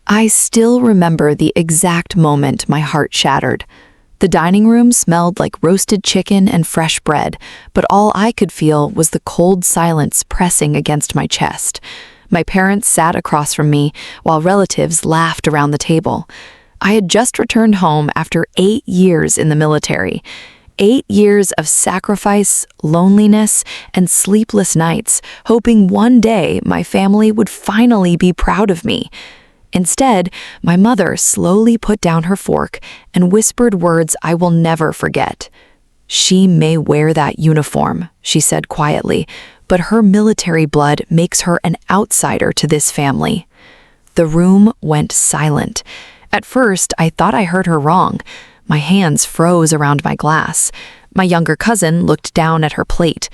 I still remember the exact moment my heart shattered. The dining room smelled like roasted chicken and fresh bread, but all I could feel was the cold silence pressing against my chest. My parents sat across from me, while relatives laughed around the table. I had just returned home after 8 years in the military. 8 years of sacrifice, loneliness, and sleepless nights, hoping one day my family would finally be proud of me. Instead, my mother slowly put down her fork and whispered words I will never forget. "She may wear that uniform," she said quietly, "but her military blood makes her an outsider to this family." The room went silent. At first, I thought I heard her wrong. My hands froze around my glass. My younger cousin looked down at her plate.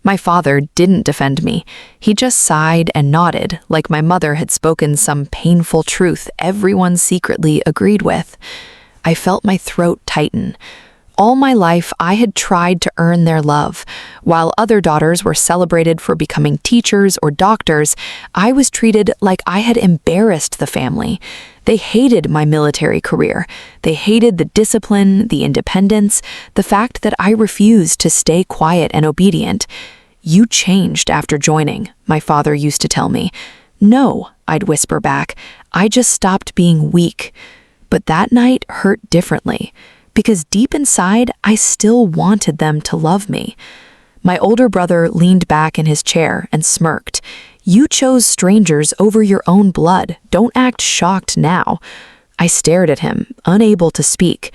My father didn't defend me. He just sighed and nodded, like my mother had spoken some painful truth everyone secretly agreed with. I felt my throat tighten. All my life, I had tried to earn their love. While other daughters were celebrated for becoming teachers or doctors, I was treated like I had embarrassed the family. They hated my military career. They hated the discipline, the independence, the fact that I refused to stay quiet and obedient. "You changed after joining," my father used to tell me. "No," I'd whisper back, "I just stopped being weak." But that night hurt differently, because deep inside, I still wanted them to love me. My older brother leaned back in his chair and smirked. "You chose strangers over your own blood. Don't act shocked now." I stared at him, unable to speak.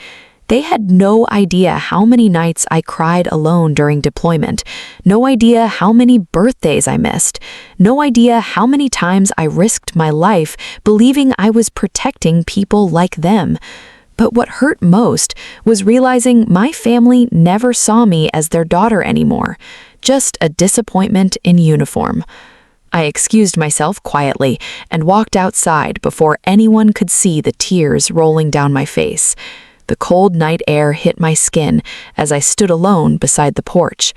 They had no idea how many nights I cried alone during deployment, no idea how many birthdays I missed, no idea how many times I risked my life believing I was protecting people like them. But what hurt most was realizing my family never saw me as their daughter anymore, just a disappointment in uniform. I excused myself quietly and walked outside before anyone could see the tears rolling down my face. The cold night air hit my skin as I stood alone beside the porch.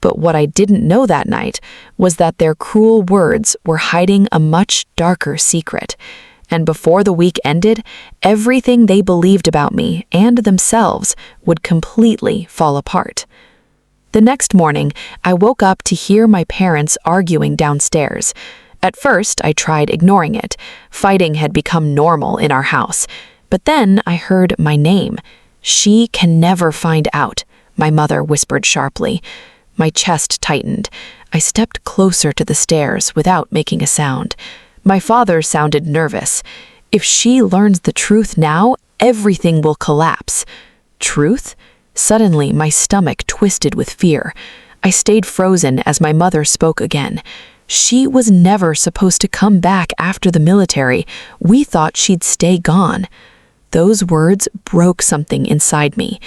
But what I didn't know that night was that their cruel words were hiding a much darker secret. And before the week ended, everything they believed about me and themselves would completely fall apart. The next morning, I woke up to hear my parents arguing downstairs. At first, I tried ignoring it. Fighting had become normal in our house. But then I heard my name. "She can never find out," my mother whispered sharply. My chest tightened. I stepped closer to the stairs without making a sound. My father sounded nervous. "If she learns the truth now, everything will collapse." Truth? Suddenly, my stomach twisted with fear. I stayed frozen as my mother spoke again. "She was never supposed to come back after the military. We thought she'd stay gone." Those words broke something inside me.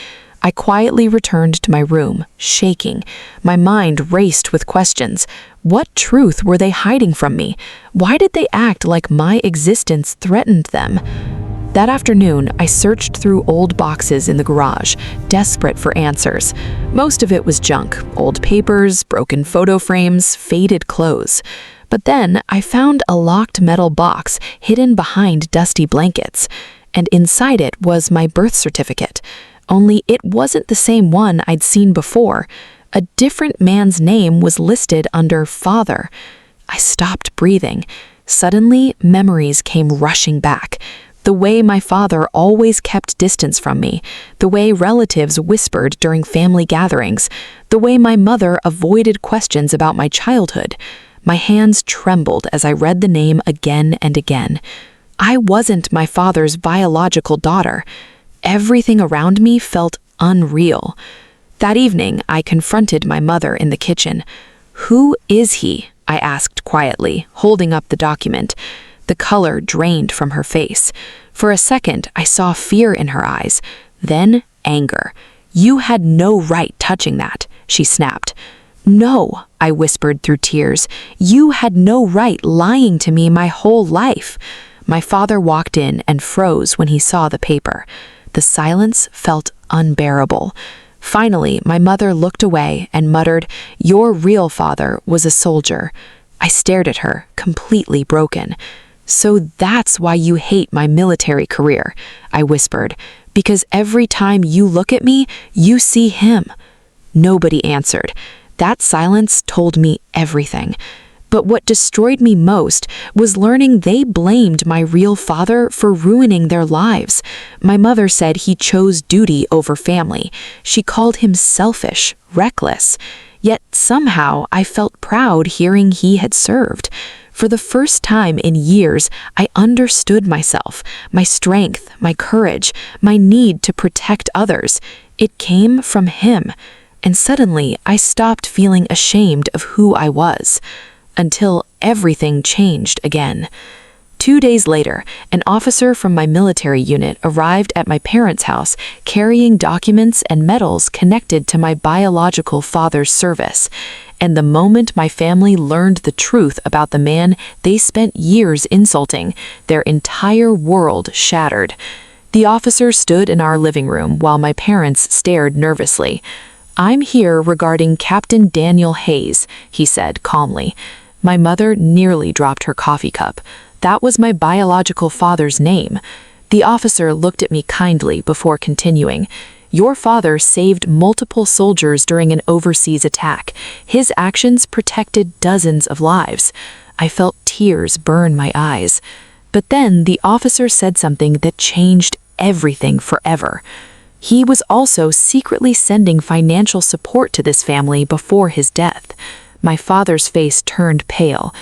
I quietly returned to my room, shaking. My mind raced with questions. What truth were they hiding from me? Why did they act like my existence threatened them? That afternoon, I searched through old boxes in the garage, desperate for answers. Most of it was junk, old papers, broken photo frames, faded clothes. But then I found a locked metal box hidden behind dusty blankets, and inside it was my birth certificate. Only it wasn't the same one I'd seen before. A different man's name was listed under father. I stopped breathing. Suddenly, memories came rushing back. The way my father always kept distance from me, the way relatives whispered during family gatherings, the way my mother avoided questions about my childhood. My hands trembled as I read the name again and again. I wasn't my father's biological daughter. Everything around me felt unreal. That evening, I confronted my mother in the kitchen. "Who is he?" I asked quietly, holding up the document. The color drained from her face. For a second, I saw fear in her eyes, then anger. "You had no right touching that," she snapped. "No," I whispered through tears. "You had no right lying to me my whole life." My father walked in and froze when he saw the paper. The silence felt unbearable. Finally, my mother looked away and muttered, "Your real father was a soldier." I stared at her, completely broken. "So that's why you hate my military career," I whispered, "because every time you look at me, you see him." Nobody answered. That silence told me everything. But what destroyed me most was learning they blamed my real father for ruining their lives. My mother said he chose duty over family. She called him selfish, reckless. Yet somehow I felt proud hearing he had served. For the first time in years, I understood myself, my strength, my courage, my need to protect others. It came from him. And suddenly, I stopped feeling ashamed of who I was. Until everything changed again. 2 days later, an officer from my military unit arrived at my parents' house carrying documents and medals connected to my biological father's service. And the moment my family learned the truth about the man they spent years insulting, their entire world shattered. The officer stood in our living room while my parents stared nervously. "I'm here regarding Captain Daniel Hayes," he said calmly. My mother nearly dropped her coffee cup. That was my biological father's name. The officer looked at me kindly before continuing. "Your father saved multiple soldiers during an overseas attack. His actions protected dozens of lives." I felt tears burn my eyes. But then the officer said something that changed everything forever. He was also secretly sending financial support to this family before his death. My father's face turned pale.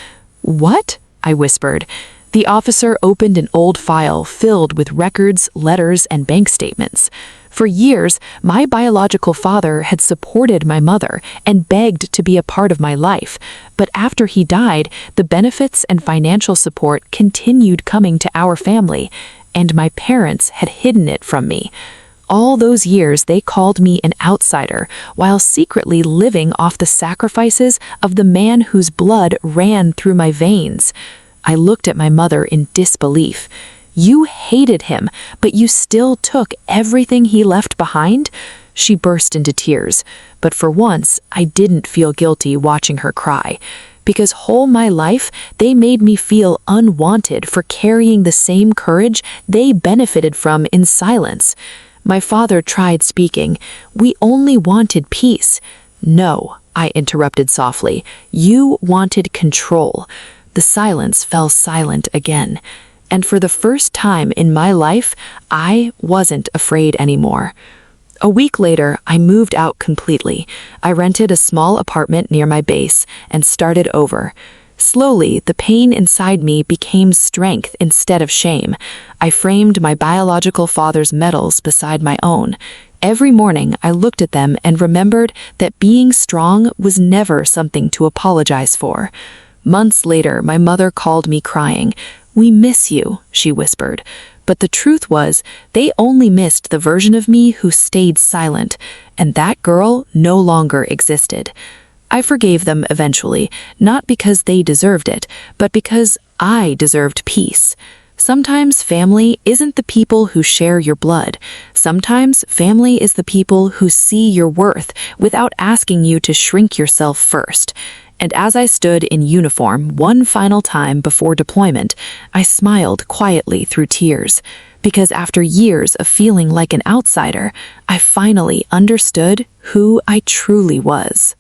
"What?" I whispered. The officer opened an old file filled with records, letters, and bank statements. For years, my biological father had supported my mother and begged to be a part of my life. But after he died, the benefits and financial support continued coming to our family, and my parents had hidden it from me. All those years they called me an outsider, while secretly living off the sacrifices of the man whose blood ran through my veins. I looked at my mother in disbelief. "You hated him, but you still took everything he left behind?" She burst into tears, but for once I didn't feel guilty watching her cry. Because whole my life, they made me feel unwanted for carrying the same courage they benefited from in silence. My father tried speaking. "We only wanted peace." "No," I interrupted softly. "You wanted control." The silence fell silent again. And for the first time in my life, I wasn't afraid anymore. A week later, I moved out completely. I rented a small apartment near my base and started over. Slowly, the pain inside me became strength instead of shame. I framed my biological father's medals beside my own. Every morning, I looked at them and remembered that being strong was never something to apologize for. Months later, my mother called me crying. "We miss you," she whispered. But the truth was, they only missed the version of me who stayed silent, and that girl no longer existed. I forgave them eventually, not because they deserved it, but because I deserved peace. Sometimes family isn't the people who share your blood. Sometimes family is the people who see your worth without asking you to shrink yourself first. And as I stood in uniform one final time before deployment, I smiled quietly through tears. Because after years of feeling like an outsider, I finally understood who I truly was.